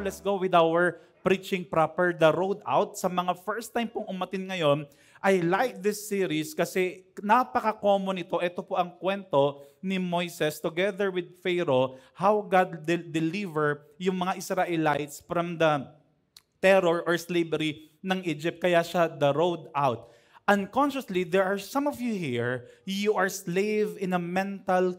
Let's go with our preaching proper, The Road Out. Sa mga first time pong umatin ngayon, I like this series kasi napaka-common ito. Ito po ang kwento ni Moises together with Pharaoh, how God deliver yung mga Israelites from the terror or slavery ng Egypt. Kaya siya The Road Out. Unconsciously, there are some of you here, you are slave in a mental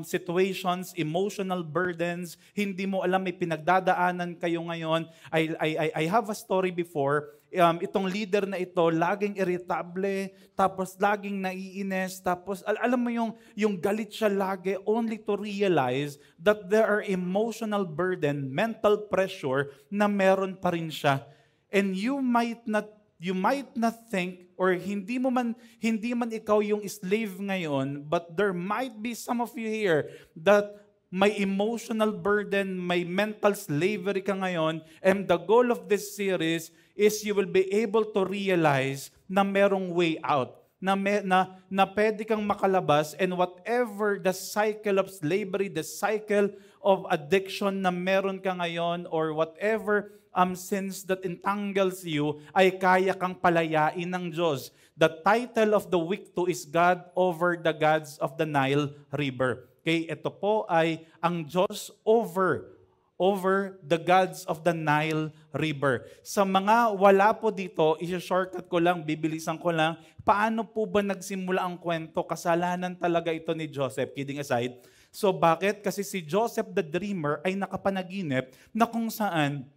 situations, emotional burdens, hindi mo alam, may pinagdadaanan kayo ngayon. I have a story before, itong leader na ito, laging irritable, tapos laging naiinis, tapos alam mo yung galit siya lagi, only to realize that there are emotional burden, mental pressure na meron pa rin siya. And you might not think, or hindi man ikaw yung slave ngayon, but there might be some of you here that may emotional burden, may mental slavery ka ngayon, and the goal of this series is you will be able to realize na merong way out, na pwede kang makalabas, and whatever the cycle of slavery, the cycle of addiction na meron ka ngayon, or whatever sins that entangles you, ay kaya kang palayain ng Diyos. The title of the week 2 is God over the gods of the Nile River. Okay, ito po ay ang Diyos over the gods of the Nile River. Sa mga wala po dito, i-shortcut ko lang, bibilisan ko lang, paano po ba nagsimula ang kwento? Kasalanan talaga ito ni Joseph, kidding aside. So bakit? Kasi si Joseph the dreamer ay nakapanaginip na kung saan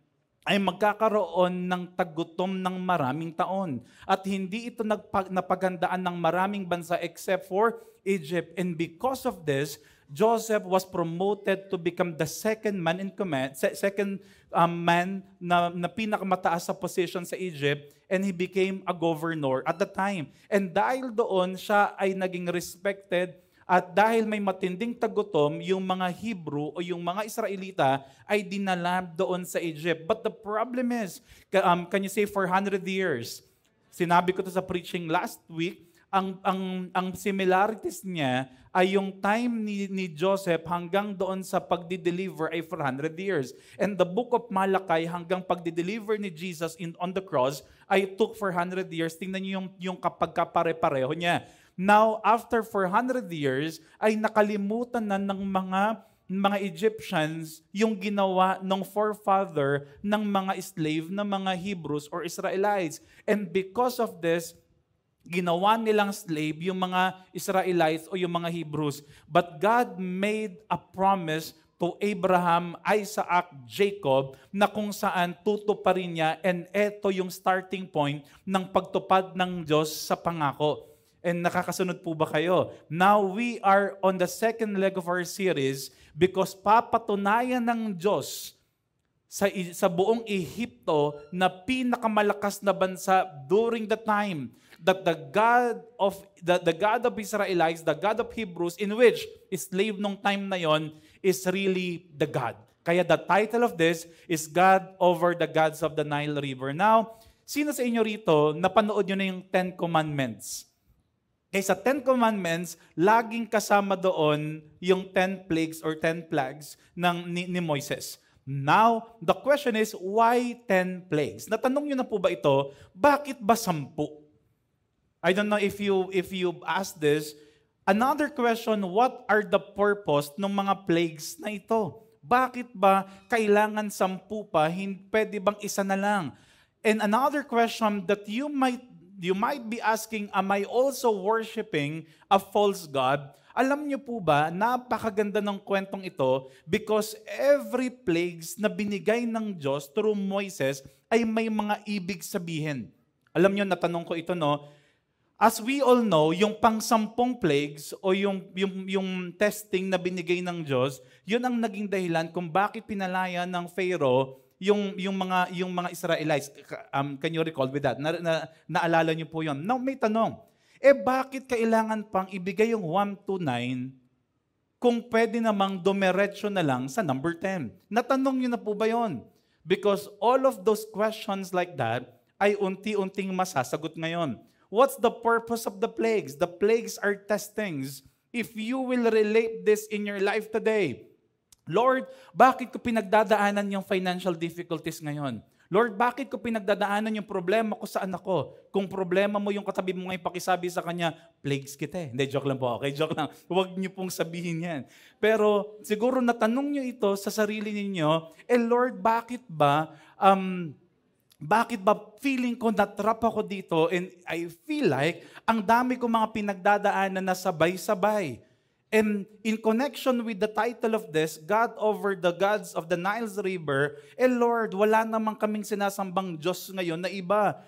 ay magkakaroon ng tagutom ng maraming taon. At hindi ito napagandaan ng maraming bansa except for Egypt. And because of this, Joseph was promoted to become the second man in command, second man na pinakamataas sa position sa Egypt, and he became a governor at the time. And dahil doon, siya ay naging respected. At dahil may matinding tagutom, yung mga Hebrew o yung mga Israelita ay dinala doon sa Egypt. But the problem is, can you say 400 years? Sinabi ko to sa preaching last week, ang similarities niya ay yung time ni Joseph hanggang doon sa pagdi-deliver ay 400 years. And the book of Malachi hanggang pagdi-deliver ni Jesus on the cross ay took 400 years. Tingnan niyo yung kapag kapare-pareho niya. Now, after 400 years, ay nakalimutan na ng mga Egyptians yung ginawa ng forefather ng mga slave na mga Hebrews or Israelites. And because of this, ginawa nilang slave yung mga Israelites o yung mga Hebrews. But God made a promise to Abraham, Isaac, Jacob, na kung saan tutuparin niya, and eto yung starting point ng pagtupad ng Diyos sa pangako. And nakakasunod po ba kayo? Now we are on the second leg of our series because papatunayan ng Diyos sa buong Ehipto na pinakamalakas na bansa during the time that the God of Israelites, the God of Hebrews, in which slave nung time na yon, is really the God. Kaya the title of this is God over the gods of the Nile River. Now, sino sa inyo rito, napanood nyo na yung 10 Commandments? Kaya sa 10 Commandments, laging kasama doon yung 10 plagues or 10 plagues ni Moises. Now, the question is, why 10 plagues? Natanong nyo na po ba ito, bakit ba 10? I don't know if you asked this. Another question, what are the purpose ng mga plagues na ito? Bakit ba kailangan 10 pa? Pwede bang isa na lang? And another question that you might be asking, am I also worshiping a false God? Alam niyo po ba, napakaganda ng kwentong ito because every plagues na binigay ng Diyos through Moises ay may mga ibig sabihin. Alam niyo, natanong ko ito, no? As we all know, yung pang-10 plagues o yung testing na binigay ng Diyos, yun ang naging dahilan kung bakit pinalaya ng Pharaoh yung mga Israelites. Can you recall with that? Naalala niyo po yun. Now, may tanong. Bakit kailangan pang ibigay yung 1 to 9 kung pwede namang dumiretso na lang sa number 10? Natanong nyo na po ba yun? Because all of those questions like that ay unti-unting masasagot ngayon. What's the purpose of the plagues? The plagues are testings. If you will relate this in your life today, Lord, bakit ko pinagdadaanan yung financial difficulties ngayon? Lord, bakit ko pinagdadaanan yung problema ko sa anak ko? Kung problema mo yung katabi mo ngayon, pakisabi sa kanya, plagues kita eh. Hindi, joke lang po. Okay, joke lang. Huwag niyo pong sabihin yan. Pero siguro natanong niyo ito sa sarili ninyo, Lord, bakit ba feeling ko na-trap ako dito and I feel like ang dami ko mga pinagdadaanan na sabay-sabay. And in connection with the title of this, God over the gods of the Niles River, Lord, wala namang kaming sinasambang Diyos ngayon na iba.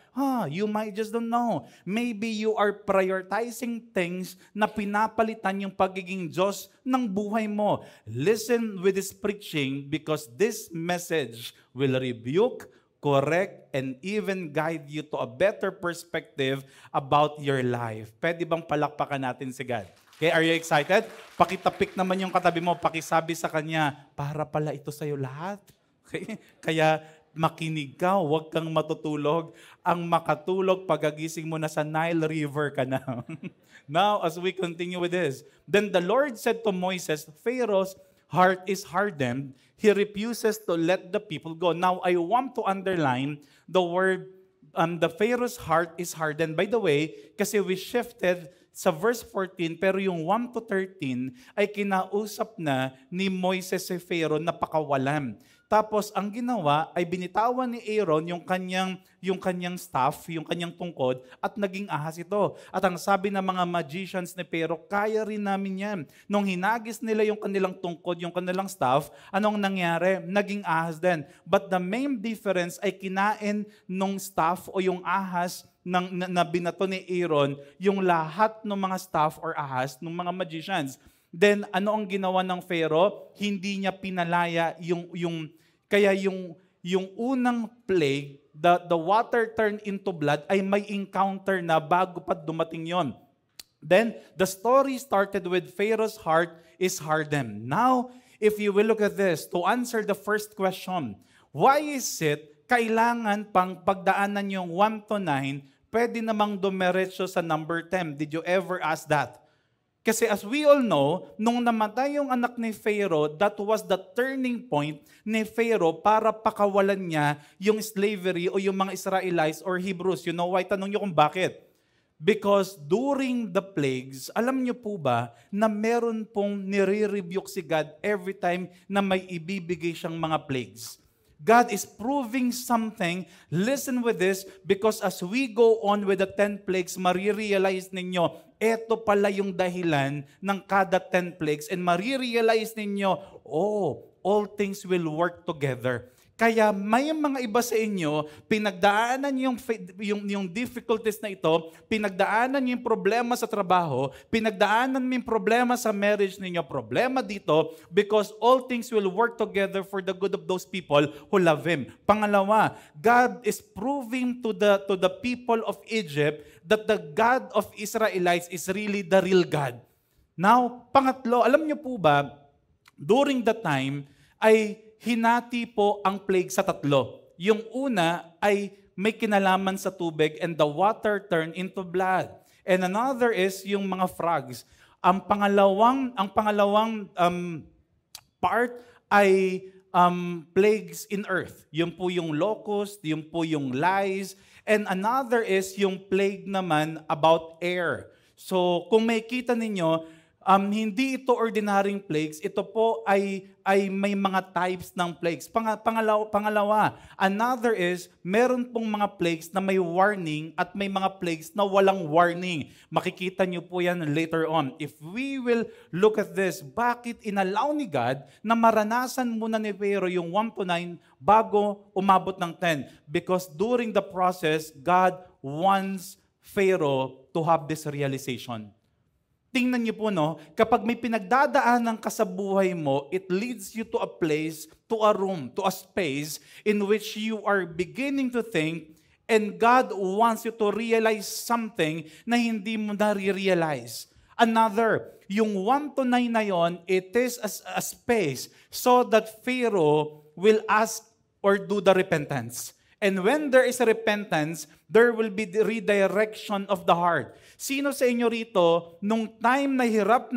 You might just don't know. Maybe you are prioritizing things na pinapalitan yung pagiging Diyos ng buhay mo. Listen with this preaching because this message will rebuke, correct, and even guide you to a better perspective about your life. Pwede bang palakpakan natin si God? Okay, are you excited? Pakitapik naman yung katabi mo, pakisabi sa kanya, para pala ito sa'yo lahat. Okay? Kaya makinig ka, huwag kang matutulog. Ang makatulog, pagagising mo na sa Nile River ka na. Now, as we continue with this, then the Lord said to Moses, Pharaoh's heart is hardened. He refuses to let the people go. Now, I want to underline the word, the Pharaoh's heart is hardened. By the way, kasi we shifted sa verse 14, pero yung 1 to 13 ay kinausap na ni Moises si Pharaoh na pakawalan. Tapos ang ginawa ay binitawan ni Aaron yung kanyang staff, yung kanyang tungkod, at naging ahas ito. At ang sabi ng mga magicians ni Pharaoh, kaya rin namin yan. Nung hinagis nila yung kanilang tungkod, yung kanilang staff, anong nangyari? Naging ahas din. But the main difference ay kinain nung staff o yung ahas na binato ni Aaron yung lahat ng mga staff or ahas ng mga magicians. Then ano ang ginawa ng Pharaoh? Hindi niya pinalaya yung unang plague, the water turned into blood, ay may encounter na bago pa dumating yon. Then the story started with Pharaoh's heart is hardened. Now, if you will look at this, to answer the first question, why is it kailangan pang pagdaanan yung 1 to 9, pwede namang dumiretso sa number 10. Did you ever ask that? Kasi as we all know, nung namatay yung anak ni Pharaoh, that was the turning point ni Pharaoh para pakawalan niya yung slavery o yung mga Israelites or Hebrews. You know why? Tanong niyo kung bakit. Because during the plagues, alam niyo po ba na meron pong nire-rebuke si God every time na may ibibigay siyang mga plagues? God is proving something. Listen with this, because as we go on with the 10 plagues, marirealize ninyo, eto pala yung dahilan ng kada 10 plagues, and marirealize ninyo, all things will work together. Kaya may mga iba sa inyo, pinagdaanan yung difficulties na ito, pinagdaanan yung problema sa trabaho, pinagdaanan yung problema sa marriage ninyo, problema dito, because all things will work together for the good of those people who love Him. Pangalawa, God is proving to the people of Egypt that the God of Israelites is really the real God. Now, pangatlo, alam niyo po ba, during the time ay hinati po ang plague sa tatlo. Yung una ay may kinalaman sa tubig and the water turned into blood. And another is yung mga frogs. Ang pangalawang part ay plagues in earth. Yung po yung locust, yung po yung lice. And another is yung plague naman about air. So kung makikita ninyo, hindi ito ordinaryong plagues, ito po ay may mga types ng plagues. Pangalawa, another is, meron pong mga plagues na may warning at may mga plagues na walang warning. Makikita niyo po yan later on. If we will look at this, bakit inallow ni God na maranasan muna ni Pharaoh yung 1 to 9 bago umabot ng 10? Because during the process, God wants Pharaoh to have this realization. Tingnan niyo po, no, kapag may pinagdadaanan ka sa buhay mo, it leads you to a place, to a room, to a space in which you are beginning to think, And God wants you to realize something na hindi mo na-realize. Another, yung 1 to 9 na yon, it is a space so that Pharaoh will ask or do the repentance. And when there is a repentance, there will be the redirection of the heart. Sino sa inyo rito, nung time na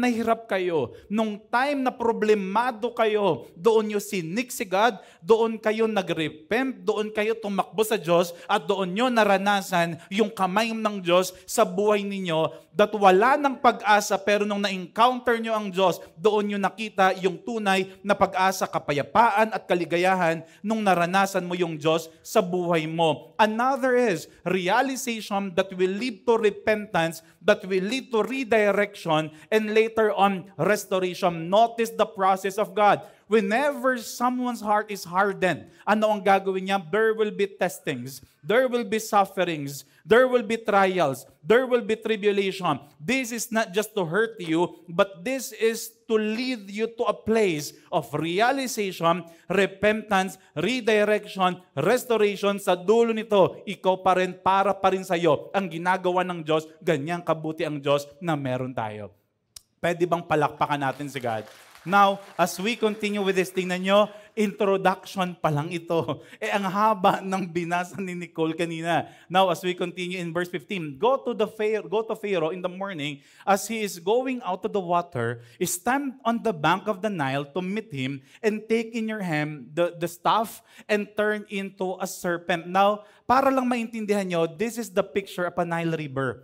hirap kayo, nung time na problemado kayo, doon nyo sinik si God, doon kayo nag-repent, doon kayo tumakbo sa Diyos, at doon nyo naranasan yung kamay ng Diyos sa buhay ninyo, that wala ng pag-asa, pero nung na-encounter nyo ang Diyos, doon nyo nakita yung tunay na pag-asa, kapayapaan at kaligayahan nung naranasan mo yung Diyos sa buhay mo. Another is realization that will lead to repentance, that will lead to redirection, and later on, restoration. Notice the process of God. Whenever someone's heart is hardened, ano ang gagawin niya? There will be testings, there will be sufferings, there will be trials, there will be tribulation. This is not just to hurt you, but this is to lead you to a place of realization, repentance, redirection, restoration. Sa dulo nito, ikaw pa rin, para pa rin sa'yo ang ginagawa ng Diyos. Ganyang kabuti ang Diyos na meron tayo. Pwede bang palakpakan natin si God? Now, as we continue with this, tingnan nyo, introduction pa lang ito. Ang haba ng binasa ni Nicole kanina. Now, as we continue in verse 15, go to Pharaoh in the morning as he is going out to the water, stand on the bank of the Nile to meet him, and take in your hand the staff and turn into a serpent. Now, para lang maintindihan nyo, this is the picture of a Nile River.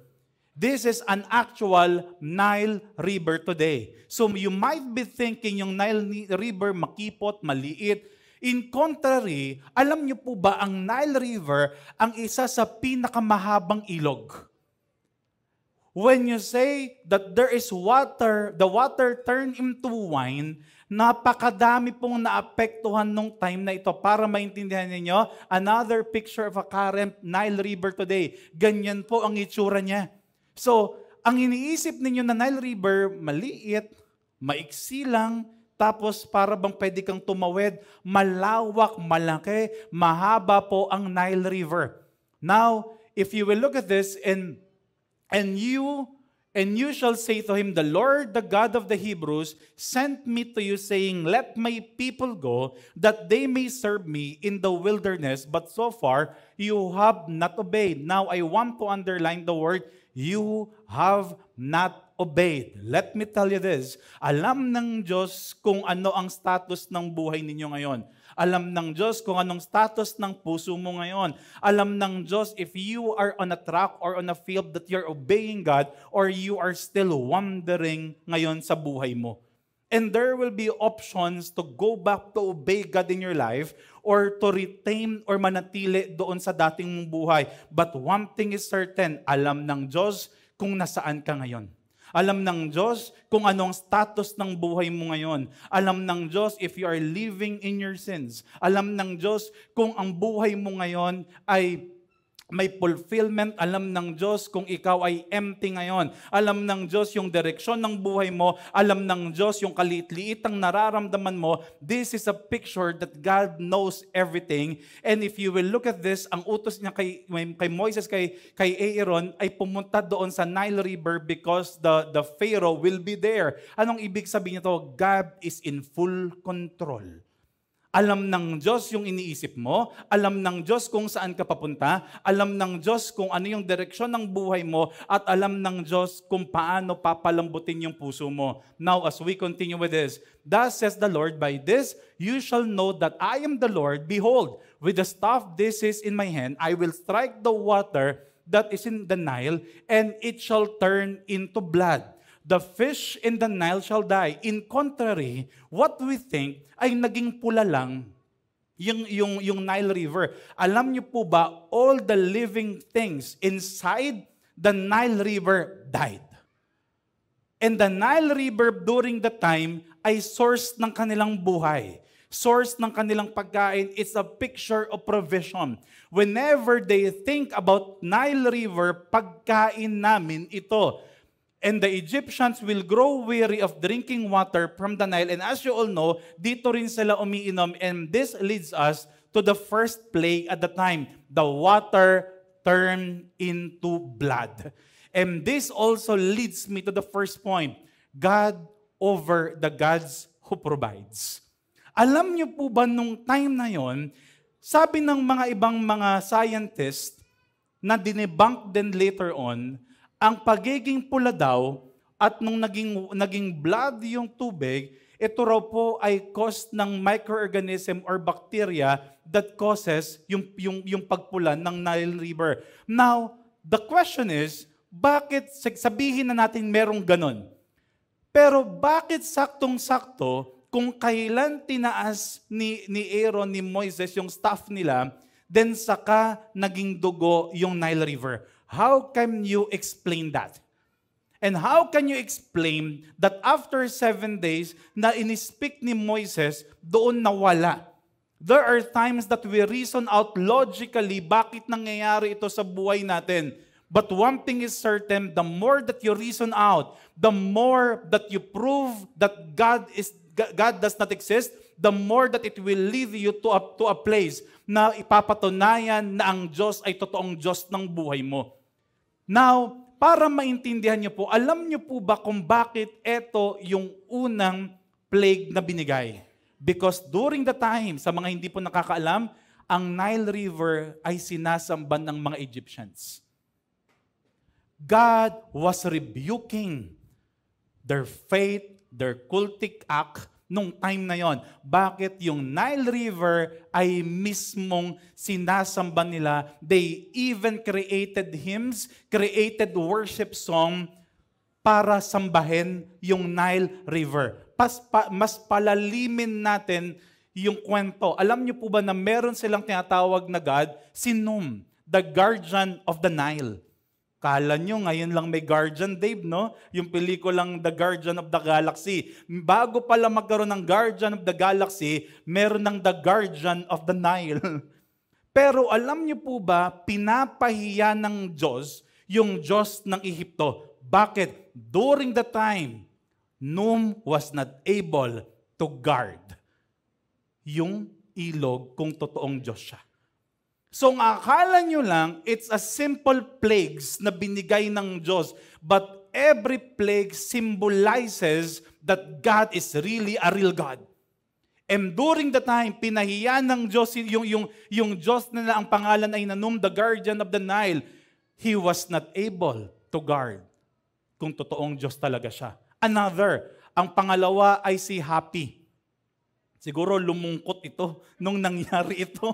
This is an actual Nile River today. So you might be thinking yung Nile River makipot, maliit. In contrary, alam niyo po ba ang Nile River ang isa sa pinakamahabang ilog? When you say that there is water, the water turned into wine, napakadami pong naapektuhan nung time na ito. Para maintindihan ninyo, another picture of a current Nile River today. Ganyan po ang itsura niya. So, ang iniisip ninyo na Nile River, maliit, maiksi lang, tapos para bang pwede kang tumawid, malawak, malaki, mahaba po ang Nile River. Now, if you will look at this, and you shall say to him, the Lord, the God of the Hebrews, sent me to you, saying, let my people go, that they may serve me in the wilderness. But so far, you have not obeyed. Now, I want to underline the word, you have not obeyed. Let me tell you this, alam ng Diyos kung ano ang status ng buhay ninyo ngayon. Alam ng Diyos kung anong status ng puso mo ngayon. Alam ng Diyos if you are on a track or on a field that you're obeying God or you are still wandering ngayon sa buhay mo. And there will be options to go back to obey God in your life or to retain or manatili doon sa dating mong buhay. But one thing is certain, alam ng Diyos kung nasaan ka ngayon. Alam ng Diyos kung anong status ng buhay mo ngayon. Alam ng Diyos if you are living in your sins. Alam ng Diyos kung ang buhay mo ngayon ay may fulfillment. Alam ng Diyos kung ikaw ay empty ngayon. Alam ng Diyos yung direksyon ng buhay mo. Alam ng Diyos yung kaliit-liit ang nararamdaman mo. This is a picture that God knows everything. And if you will look at this, ang utos niya kay Moises, kay Aaron, ay pumunta doon sa Nile River because the Pharaoh will be there. Anong ibig sabihin nito? God is in full control. Alam ng Diyos yung iniisip mo, alam ng Diyos kung saan ka papunta, alam ng Diyos kung ano yung direksyon ng buhay mo, at alam ng Diyos kung paano papalambutin yung puso mo. Now, as we continue with this, thus says the Lord, by this you shall know that I am the Lord. Behold, with the staff this is in my hand, I will strike the water that is in the Nile, and it shall turn into blood. The fish in the Nile shall die. In contrary, what we think ay naging pula lang yung Nile River. Alam niyo po ba, all the living things inside the Nile River died. And the Nile River during the time ay source ng kanilang buhay. Source ng kanilang pagkain. It's a picture of provision. Whenever they think about Nile River, pagkain namin ito. And the Egyptians will grow weary of drinking water from the Nile. And as you all know, dito rin sila umiinom. And this leads us to the first plague at the time. The water turn into blood. And this also leads me to the first point, God over the gods who provides. Alam niyo po ba nung time na yon, sabi ng mga ibang mga scientists na dinebunk din later on, ang pagiging pula daw at nung naging blood yung tubig, ito raw po ay cause ng microorganism or bacteria that causes yung pagpula ng Nile River. Now, the question is, bakit sabihin na natin merong ganon? Pero bakit saktong-sakto kung kailan tinaas ni Aaron, ni Moises, yung staff nila, then saka naging dugo yung Nile River? How can you explain that? And how can you explain that after 7 days na inispeak ni Moises, doon nawala? There are times that we reason out logically bakit nangyayari ito sa buhay natin. But one thing is certain, the more that you reason out, the more that you prove that God does not exist, the more that it will lead you to a place na ipapatunayan na ang Diyos ay totoong Diyos ng buhay mo. Now, para maintindihan niyo po, alam niyo po ba kung bakit ito yung unang plague na binigay? Because during the time, sa mga hindi po nakakaalam, ang Nile River ay sinasamban ng mga Egyptians. God was rebuking their faith, their cultic act nung time na yon. Bakit yung Nile River ay mismong sinasamba nila? They even created hymns, created worship song para sambahin yung Nile River. Mas palalimin natin yung kwento. Alam niyo po ba na meron silang tinatawag na God, si Num, the guardian of the Nile. Kala nyo, ngayon lang may Guardian, Dave, no? Yung pelikulang The Guardian of the Galaxy. Bago pala magkaroon ng Guardian of the Galaxy, meron ng The Guardian of the Nile. Pero alam nyo po ba, pinapahiya ng Diyos yung Diyos ng Ehipto. Bakit? During the time, Num was not able to guard yung ilog kung totoong Diyos siya. So ang akala nyo lang, it's a simple plagues na binigay ng Diyos. But every plague symbolizes that God is really a real God. And during the time, pinahiya ng Diyos, yung Diyos na ang pangalan ay Num, the guardian of the Nile, he was not able to guard kung totoong Diyos talaga siya. Another, ang pangalawa ay si Hapi. Siguro lumungkot ito nung nangyari ito.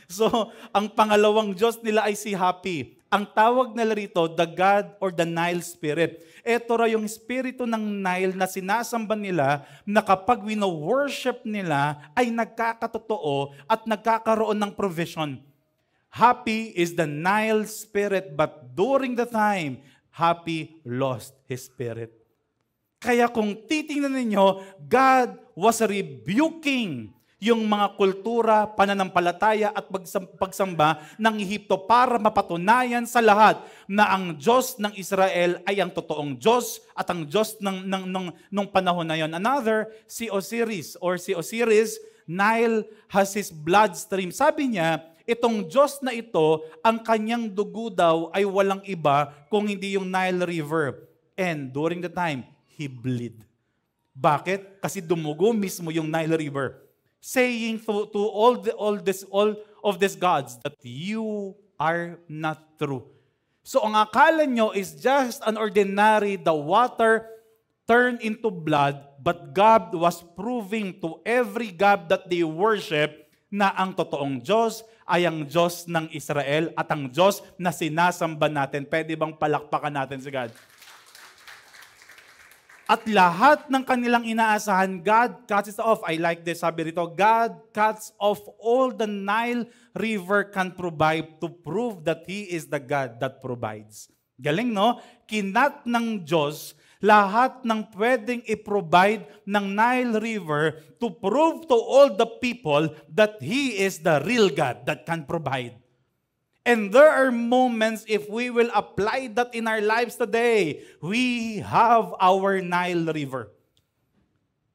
So, ang pangalawang Diyos nila ay si Hapi. Ang tawag nila rito, the God or the Nile Spirit. Ito raw yung spirito ng Nile na sinasamba nila na kapag wino-worship nila ay nagkakatotoo at nagkakaroon ng provision. Hapi is the Nile Spirit, but during the time, Hapi lost his spirit. Kaya kung titingnan ninyo, God was rebuking yung mga kultura, pananampalataya at pagsamba ng Ehipto para mapatunayan sa lahat na ang Diyos ng Israel ay ang totoong Diyos at ang Diyos ng panahon na yon. Another, si Osiris, Nile has his bloodstream. Sabi niya, itong Diyos na ito, ang kanyang dugo daw ay walang iba kung hindi yung Nile River. And during the time, he bled. Bakit? Kasi dumugo mismo yung Nile River. Saying to all of these gods that you are not true. So ang akala nyo is just an ordinary, the water turned into blood, but God was proving to every God that they worship na ang totoong Diyos ay ang Diyos ng Israel at ang Diyos na sinasamba natin. Pwede bang palakpakan natin si God? At lahat ng kanilang inaasahan, God cuts it off. I like this, sabi rito, God cuts off all the Nile River can provide to prove that He is the God that provides. Galing, no? Kinat ng Diyos lahat ng pwedeng i-provide ng Nile River to prove to all the people that He is the real God that can provide. And there are moments, if we will apply that in our lives today, we have our Nile River.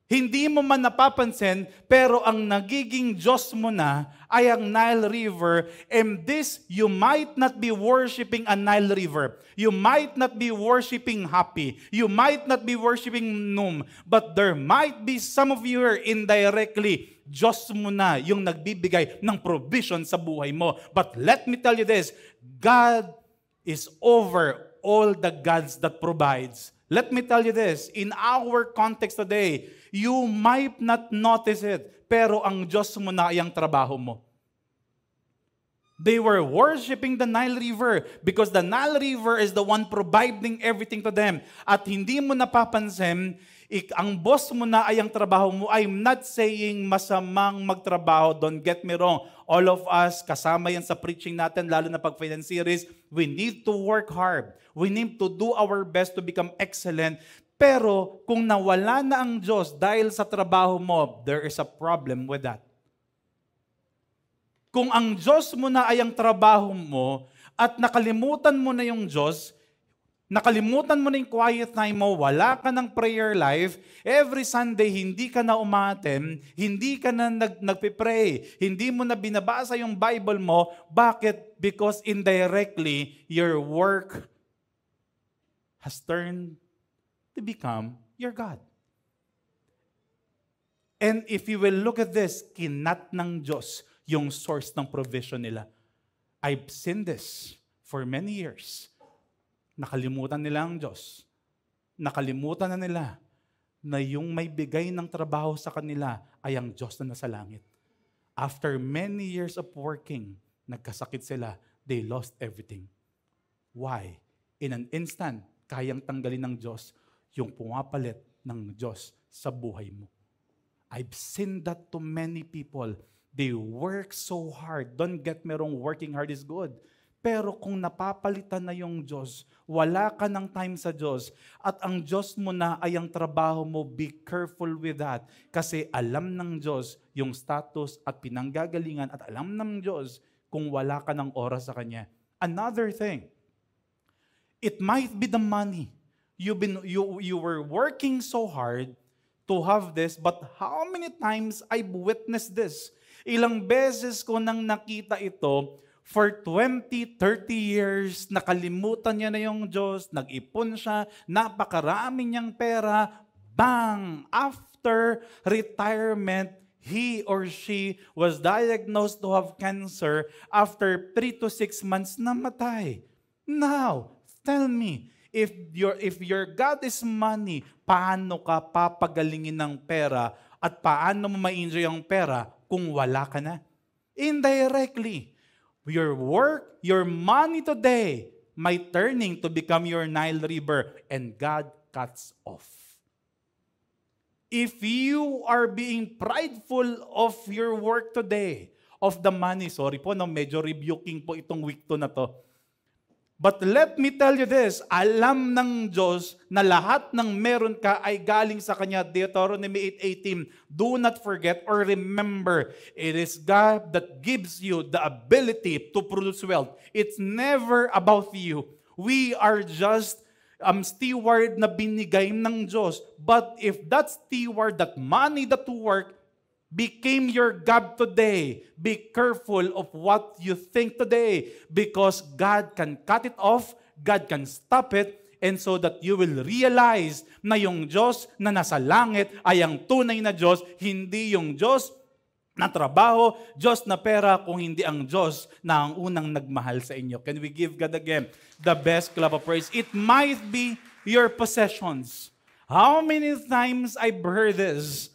Hindi mo man napapansin, pero ang nagiging Diyos mo na ay ang Nile River. And this, you might not be worshiping a Nile River. You might not be worshiping Happy. You might not be worshiping Num. But there might be some of you here indirectly, Diyos mo na yung nagbibigay ng provision sa buhay mo. But let me tell you this, God is over all the gods that provides. Let me tell you this, in our context today, you might not notice it, pero ang Diyos mo na ay ang trabaho mo. They were worshiping the Nile River because the Nile River is the one providing everything to them. At hindi mo napapansin, ang boss mo na ay ang trabaho mo. I'm not saying masamang magtrabaho, don't get me wrong. All of us, kasama yan sa preaching natin, lalo na pag finance series, we need to work hard. We need to do our best to become excellent. Pero kung nawala na ang Diyos dahil sa trabaho mo, there is a problem with that. Kung ang Diyos mo na ay ang trabaho mo at nakalimutan mo na yung Diyos, nakalimutan mo na yung quiet time mo, wala ka ng prayer life, every Sunday hindi ka na umaten, hindi ka na nagpipray, hindi mo na binabasa yung Bible mo, bakit? Because indirectly, your work has turned to become your God. And if you will look at this, kinat ng Diyos yung source ng provision nila. I've seen this for many years. Nakalimutan nila ang Diyos. Nakalimutan na nila na yung may bigay ng trabaho sa kanila ay ang Diyos na nasa langit. After many years of working, nagkasakit sila, they lost everything. Why? In an instant, kayang tanggalin ng Diyos yung pumapalit ng Diyos sa buhay mo. I've seen that to many people. They work so hard. Don't get me wrong, working hard is good. Pero kung napapalitan na yung Diyos, wala ka ng time sa Diyos, at ang Diyos mo na ay ang trabaho mo, be careful with that. Kasi alam ng Diyos yung status at pinanggagalingan, at alam ng Diyos kung wala ka ng oras sa Kanya. Another thing, it might be the money. You were working so hard to have this, but how many times I've witnessed this? Ilang beses ko nang nakita ito, for 20, 30 years, nakalimutan niya na yung Diyos, nag-ipon siya, napakarami niyang pera, bang! After retirement, he or she was diagnosed to have cancer. After 3 to 6 months, namatay. Now, tell me, if your God is money, paano ka papagalingin ng pera at paano mo ma-enjoy ang pera kung wala ka na? Indirectly. Your work, your money today might turning to become your Nile River, and God cuts off. If you are being prideful of your work today, of the money, sorry po, no, medyo rebuking po itong week to na to. But let me tell you this, alam ng Diyos na lahat ng meron ka ay galing sa Kanya. Deuteronomy 8:18, do not forget or remember, it is God that gives you the ability to produce wealth. It's never about you. We are just steward na binigay ng Diyos. But if that steward, that money that work, became your God today, be careful of what you think today, because God can cut it off, God can stop it, and so that you will realize na yung Diyos na nasa langit ay ang tunay na Diyos, hindi yung Diyos na trabaho, Diyos na pera, kung hindi ang Diyos na ang unang nagmahal sa inyo. Can we give God again the best clap of praise? It might be your possessions. How many times I've heard this?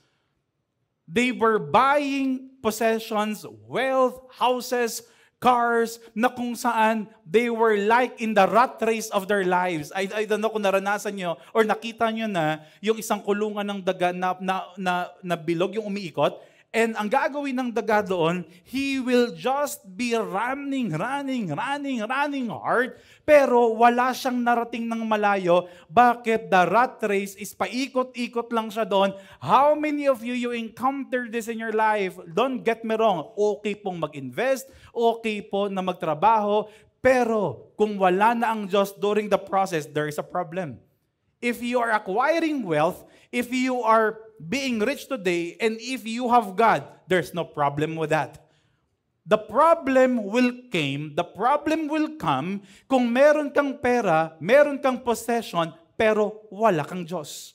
They were buying possessions, wealth, houses, cars, na kung saan they were like in the rat race of their lives. I don't know kung naranasan nyo or nakita nyo na yung isang kulungan ng daga na bilog yung umiikot. And ang gagawin ng daga doon, he will just be running hard, pero wala siyang narating ng malayo. Bakit? The rat race is paikot-ikot lang siya doon. How many of you encounter this in your life? Don't get me wrong, okay pong mag-invest, okay po na magtrabaho, pero kung wala na ang Diyos during the process, there is a problem. If you are acquiring wealth, if you are being rich today, and if you have God, there's no problem with that. The problem will come kung meron kang pera, meron kang possession, pero wala kang Diyos.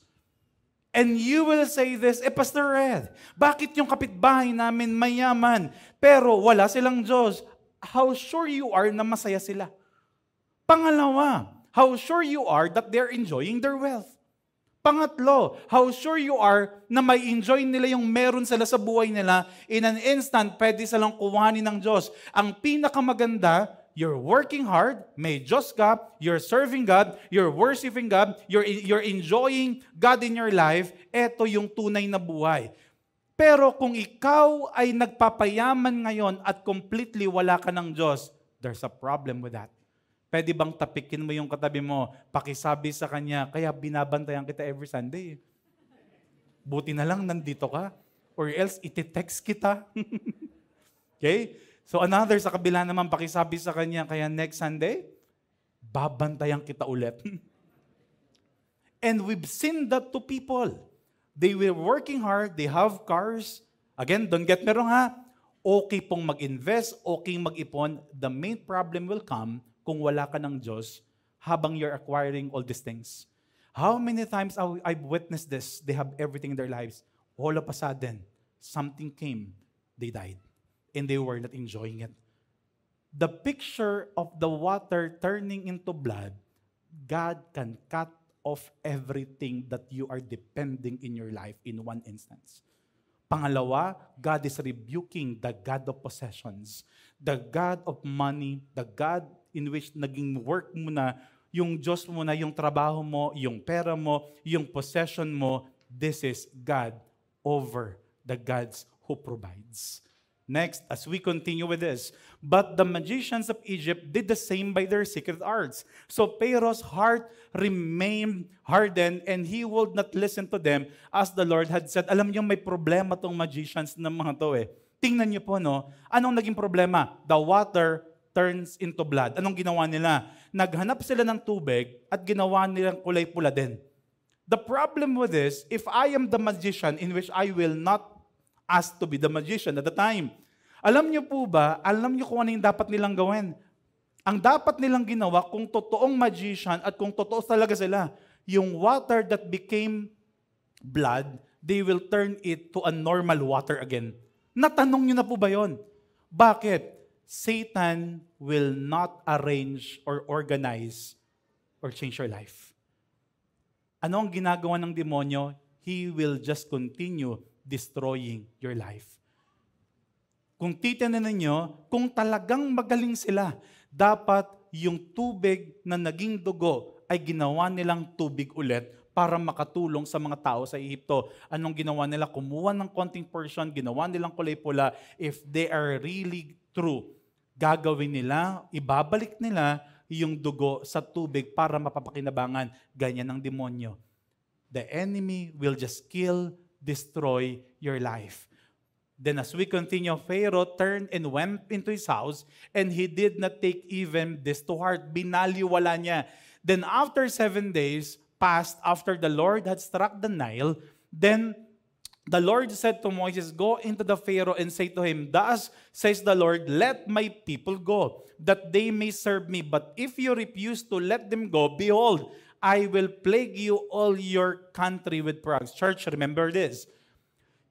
And you will say this, Pastor Red, bakit yung kapitbahay namin mayaman, pero wala silang Diyos? How sure you are na masaya sila? Pangalawa, how sure you are that they're enjoying their wealth? Pangatlo, how sure you are na may enjoy nila yung meron sila sa buhay nila, in an instant, pwede silang kuhanin ng Diyos. Ang pinakamaganda, you're working hard, may Diyos ka, you're serving God, you're worshiping God, you're enjoying God in your life, eto yung tunay na buhay. Pero kung ikaw ay nagpapayaman ngayon at completely wala ka ng Diyos, there's a problem with that. Pwede bang tapikin mo yung katabi mo, pakisabi sa kanya, kaya binabantayan kita every Sunday. Buti na lang nandito ka, or else iti-text kita. Okay? So another, sa kabila naman, pakisabi sa kanya, kaya next Sunday, babantayan kita ulit. And we've seen that to people. They were working hard, they have cars. Again, don't get me wrong ha. Okay pong mag-invest, okay mag-ipon. The main problem will come kung wala ka ng Diyos habang you're acquiring all these things. How many times I've witnessed this? They have everything in their lives. All of a sudden, something came. They died. And they were not enjoying it. The picture of the water turning into blood, God can cut off everything that you are depending in your life in one instance. Pangalawa, God is rebuking the God of possessions, the God of money, the God in which naging work mo na, yung Diyos mo na, yung trabaho mo, yung pera mo, yung possession mo. This is God over the gods who provides. Next, as we continue with this, but the magicians of Egypt did the same by their secret arts. So Pharaoh's heart remained hardened and he would not listen to them as the Lord had said. Alam niyo, may problema tong magicians ng mga to eh. Tingnan niyo po, no? Anong naging problema? The water turns into blood. Anong ginawa nila? Naghanap sila ng tubig at ginawa nilang kulay pula din. The problem with this, if I am the magician in which I will not asked to be the magician at the time. Alam niyo po ba, alam niyo kung ano yung dapat nilang gawin? Ang dapat nilang ginawa, kung totoong magician at kung totoo talaga sila, yung water that became blood, they will turn it to a normal water again. Natanong niyo na po ba yun? Bakit? Satan will not arrange or organize or change your life. Ano ang ginagawa ng demonyo? He will just continue destroying your life. Kung titinan ninyo, kung talagang magaling sila, dapat yung tubig na naging dugo ay ginawa nilang tubig ulit para makatulong sa mga tao sa Ehipto. Anong ginawa nila? Kumuha ng konting portion, ginawa nilang kulay pula. If they are really true, gagawin nila, ibabalik nila yung dugo sa tubig para mapapakinabangan. Ganyan ang demonyo. The enemy will just kill, destroy your life. Then as we continue, Pharaoh turned and went into his house, and he did not take even this to heart. Binaliwala niya. Then after 7 days passed, after the Lord had struck the Nile, then the Lord said to Moses, go into the Pharaoh and say to him, thus says the Lord, let my people go, that they may serve me. But if you refuse to let them go, behold, I will plague you all your country with plagues. Church, remember this.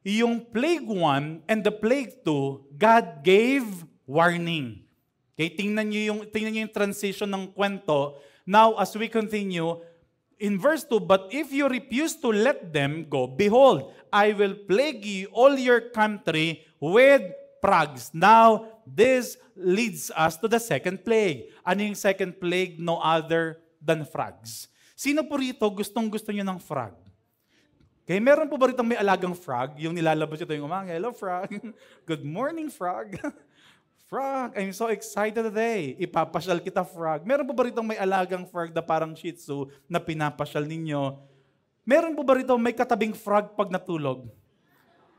Yung plague 1 and the plague 2, God gave warning. Okay, tingnan niyo yung transition ng kwento. Now, as we continue, in verse 2, but if you refuse to let them go, behold, I will plague you all your country with plagues. Now, this leads us to the second plague. Ano yung second plague? No other than frogs. Sino po rito gustong-gusto nyo ng frog? Okay, meron po ba rito may alagang frog? Yung nilalabas ito yung umaga, hello frog. Good morning frog. Frog, I'm so excited today. Ipapasyal kita frog. Meron po ba rito may alagang frog na parang Shih Tzu na pinapasyal ninyo? Meron po ba rito may katabing frog pag natulog?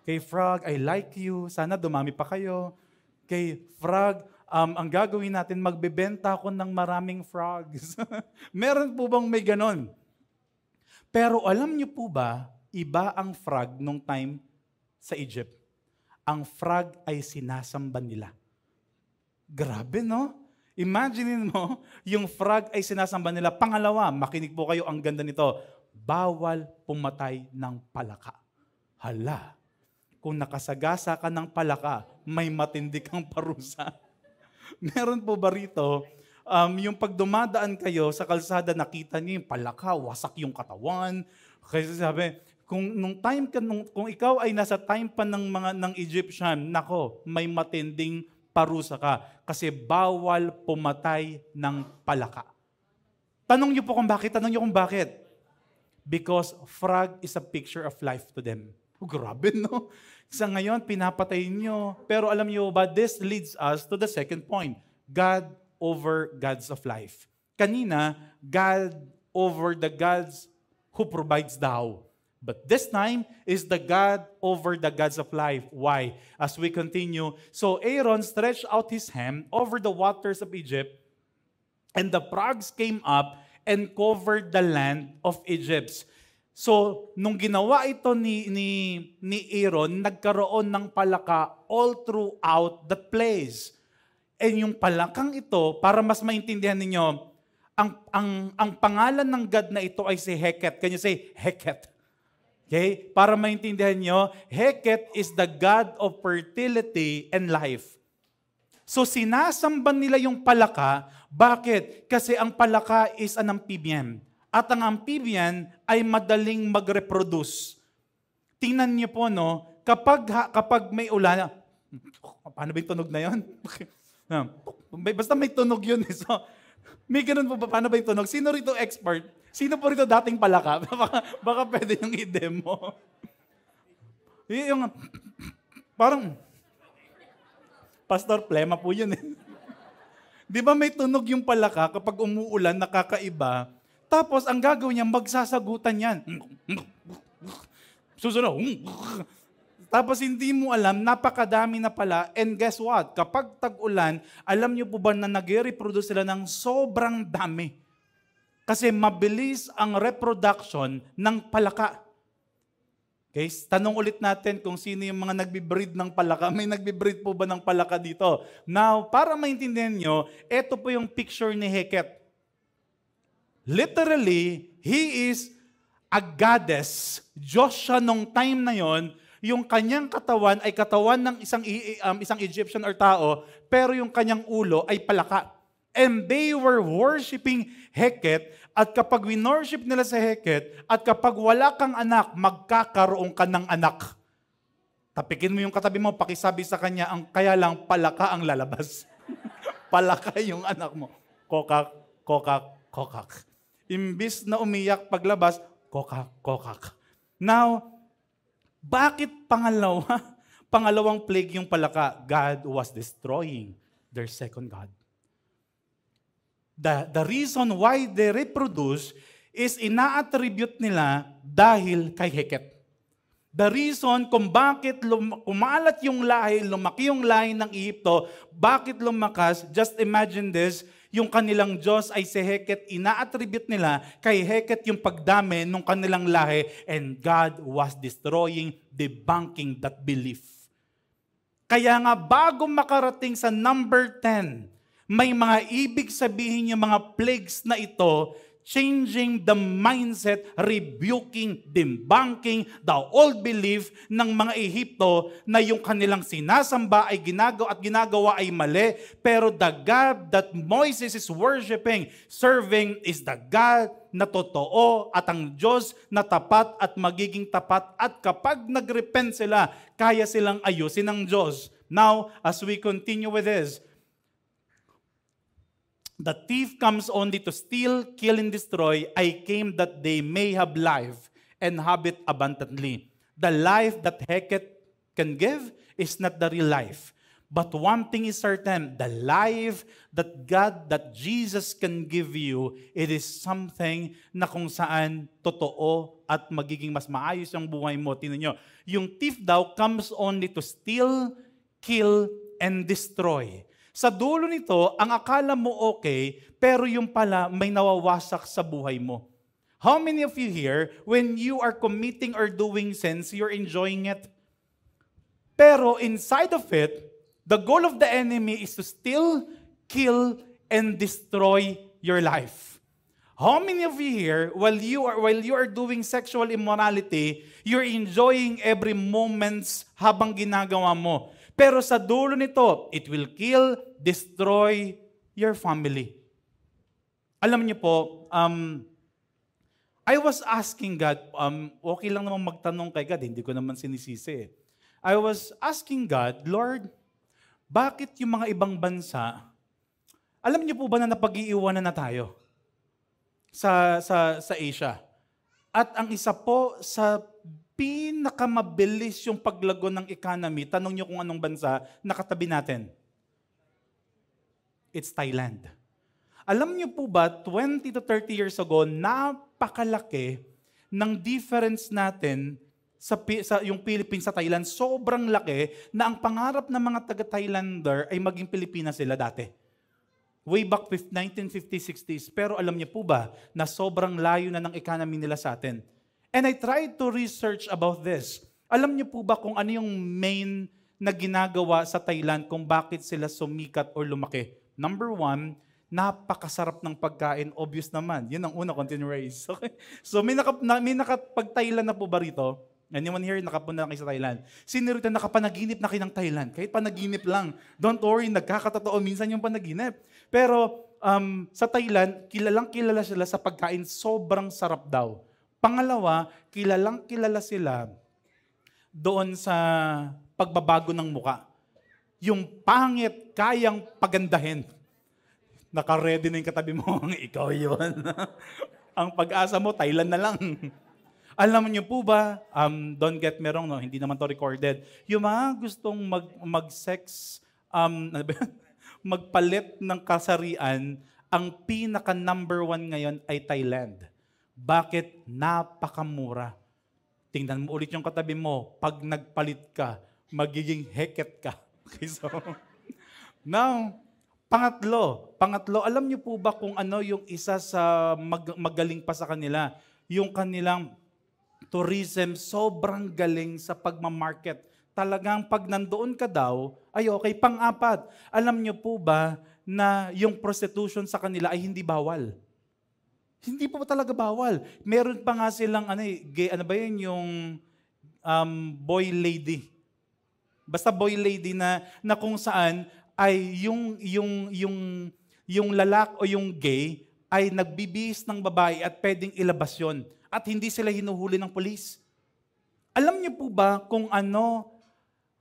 Okay, frog, I like you. Sana dumami pa kayo. Okay, frog, ang gagawin natin, magbebenta ako ng maraming frogs. Meron po bang may ganon? Pero alam niyo po ba, iba ang frog nung time sa Egypt. Ang frog ay sinasamba nila. Grabe, no? Imagine mo, yung frog ay sinasamba nila. Pangalawa, makinig po kayo, ang ganda nito, bawal pumatay ng palaka. Hala, kung nakasagasa ka ng palaka, may matindi kang parusa. Meron po ba rito, yung pag dumadaan kayo sa kalsada, nakita niyo yung palaka, wasak yung katawan. Kasi sabi, kung ikaw ay nasa time pa ng Egyptian, nako, may matinding parusa ka. Kasi bawal pumatay ng palaka. Tanong niyo kung bakit. Because frog is a picture of life to them. Oh, grabe, no? Sa ngayon, pinapatay niyo. Pero alam niyo ba, this leads us to the second point. God over gods of life. Kanina, God over the gods who provides the how. But this time is the God over the gods of life. Why? As we continue, so Aaron stretched out his hand over the waters of Egypt, and the frogs came up and covered the land of Egypt. So, nung ginawa ito ni Aaron, nagkaroon ng palaka all throughout the place. And yung palakang ito, para mas maintindihan ninyo, ang pangalan ng God na ito ay si Heket. Can you say Heket? Okay? Para maintindihan nyo, Heket is the God of fertility and life. So sinasamba nila yung palaka. Bakit? Kasi ang palaka is an amphibian. At ang amphibian ay madaling mag-reproduce. Tingnan niyo po, no? Kapag may ulan, paano ba yung tunog na yun? Basta may tunog yun. So, may ganun po ba? Paano ba yung tunog? Sino rito expert? Sino po rito dating palaka? Baka pwede yung i-demo. Yung, parang, Pastor, plema po yun eh. Di ba may tunog yung palaka kapag umuulan, nakakaiba? Tapos ang gagawin niya, magsasagutan yan. Susunod. Tapos hindi mo alam, napakadami na pala. And guess what? Kapag tag-ulan, alam niyo po ba na nag-reproduce sila ng sobrang dami? Kasi mabilis ang reproduction ng palaka. Okay, tanong ulit natin kung sino yung mga nagbe-breed ng palaka. May nagbe-breed po ba ng palaka dito? Now, para maintindihan nyo, ito po yung picture ni Heket. Literally, he is a goddess. Diyos siya nung time na yon. Yung kanyang katawan ay katawan ng isang Egyptian or tao, pero yung kanyang ulo ay palaka. And they were worshiping Heket, at kapag winorship nila sa Heket, at kapag wala kang anak, magkakaroon ka ng anak. Tapikin mo yung katabi mo, pakisabi sa kanya, kaya lang palaka ang lalabas. Palaka yung anak mo. Kokak, kokak, kokak. Imbis na umiyak paglabas, kokak, kokak. Now, bakit pangalawang plague yung palaka? God was destroying their second God. The reason why they reproduce is ina-attribute nila dahil kay Heket. The reason kung bakit kumalat yung lahi, lumaki yung lahi ng Egypto, bakit lumakas, just imagine this, yung kanilang Diyos ay si Heket, ina-attribute nila kay Heket yung pagdami ng kanilang lahi, and God was destroying, debunking that belief. Kaya nga bago makarating sa number 10, may mga ibig sabihin yung mga plagues na ito, changing the mindset, rebuking, debunking the old belief ng mga Ehipto na yung kanilang sinasamba ay ginagawa ay mali. Pero the God that Moses is worshiping, serving, is the God na totoo at ang Diyos na tapat at magiging tapat. At kapag nagrepent sila, kaya silang ayusin ng Diyos. Now, as we continue with this, the thief comes only to steal, kill, and destroy. I came that they may have life and have it abundantly. The life that Heket can give is not the real life. But one thing is certain, the life that God, that Jesus can give you, it is something na kung saan totoo at magiging mas maayos yung buhay mo. Tingnan nyo, yung thief daw comes only to steal, kill, and destroy. Sa dulo nito, ang akala mo okay, pero yung pala may nawawasak sa buhay mo. How many of you here, when you are committing or doing sins, you're enjoying it? Pero inside of it, the goal of the enemy is to steal, kill, and destroy your life. How many of you here, while you are doing sexual immorality, you're enjoying every moments habang ginagawa mo? Pero sa dulo nito, it will kill, destroy your family. Alam niyo po, I was asking God, okay lang naman magtanong kay God, hindi ko naman sinisisi. I was asking God, Lord, bakit yung mga ibang bansa, alam niyo po ba na napag-iiwanan na tayo sa Asia? At ang isa po sa pinakamabilis yung paglago ng economy, tanong niyo kung anong bansa nakatabi natin. It's Thailand. Alam niyo po ba, 20 to 30 years ago, napakalaki ng difference natin sa yung Philippines sa Thailand. Sobrang laki na ang pangarap ng mga taga-Thailander ay maging Pilipinas sila dati. Way back 1950s, 60s. Pero alam niyo po ba na sobrang layo na ng economy nila sa atin? And I tried to research about this. Alam niyo po ba kung ano yung main na ginagawa sa Thailand kung bakit sila sumikat o lumaki? Number one, napakasarap ng pagkain, obvious naman. Yun ang una, continue race. Okay? So may nakapag-Thailand na po ba rito? Anyone here nakapunta na kayo sa Thailand? Sino rito nakapanaginip na kayo ng Thailand? Kahit panaginip lang. Don't worry, nagkakatotoo minsan yung panaginip. Pero sa Thailand, kilala sila sa pagkain, sobrang sarap daw. Pangalawa, kilala sila doon sa pagbabago ng muka. Yung pangit, kayang pagandahin. Naka-ready na yung katabi mo, ikaw yun. Ang pag-asa mo, Thailand na lang. Alam niyo po ba, don't get me wrong, no, hindi naman to recorded, yung mga gustong mag-sex, magpalit ng kasarian, ang pinaka number 1 ngayon ay Thailand. Bakit? Napakamura. Tingnan mo ulit yung katabi mo, pag nagpalit ka, magiging heket ka. Okay, so, now, Pangatlo, alam niyo po ba kung ano yung isa sa magaling pa sa kanila? Yung kanilang tourism, sobrang galing sa pagmamarket. Talagang pag nandoon ka daw, ay okay. Pang-apat, alam niyo po ba na yung prostitution sa kanila ay hindi bawal? Hindi po talaga bawal. Meron pa nga silang, gay, yung boy lady. Basta boy lady na kung saan, ay yung lalak o yung gay ay nagbibihis ng babae at pwedeng ilabas yon at hindi sila hinuhuli ng pulis. Alam niyo po ba kung ano,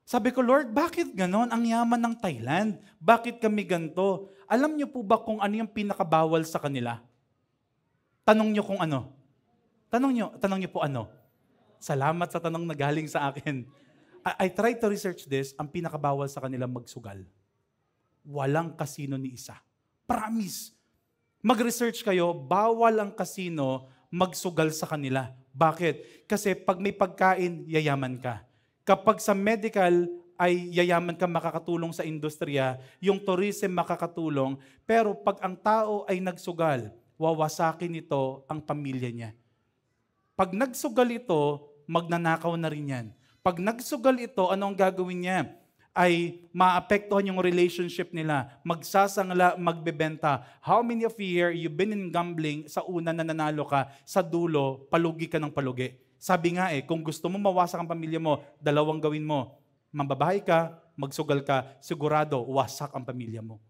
sabi ko, Lord, bakit ganon? Ang yaman ng Thailand. Bakit kami ganito? Alam niyo po ba kung ano yung pinakabawal sa kanila? Tanong niyo kung ano. Tanong niyo po ano. Salamat sa tanong na galing sa akin. I tried to research this, ang pinakabawal sa kanila magsugal. Walang kasino ni isa. Promise. Mag-research kayo, bawal ang kasino magsugal sa kanila. Bakit? Kasi pag may pagkain, yayaman ka. Kapag sa medical, ay yayaman ka, makakatulong sa industriya, yung tourism makakatulong, pero pag ang tao ay nagsugal, wawasakin nito ang pamilya niya. Pag nagsugal ito, magnanakaw na rin yan. Pag nagsugal ito, ano ang gagawin niya? Ay maapektuhan yung relationship nila, magsasangla, magbebenta. How many of you here, you've been in gambling, sa una na nanalo ka, sa dulo, palugi ka ng palugi. Sabi nga kung gusto mo mawasak ang pamilya mo, dalawang gawin mo. Mambabahay ka, magsugal ka, sigurado, wasak ang pamilya mo.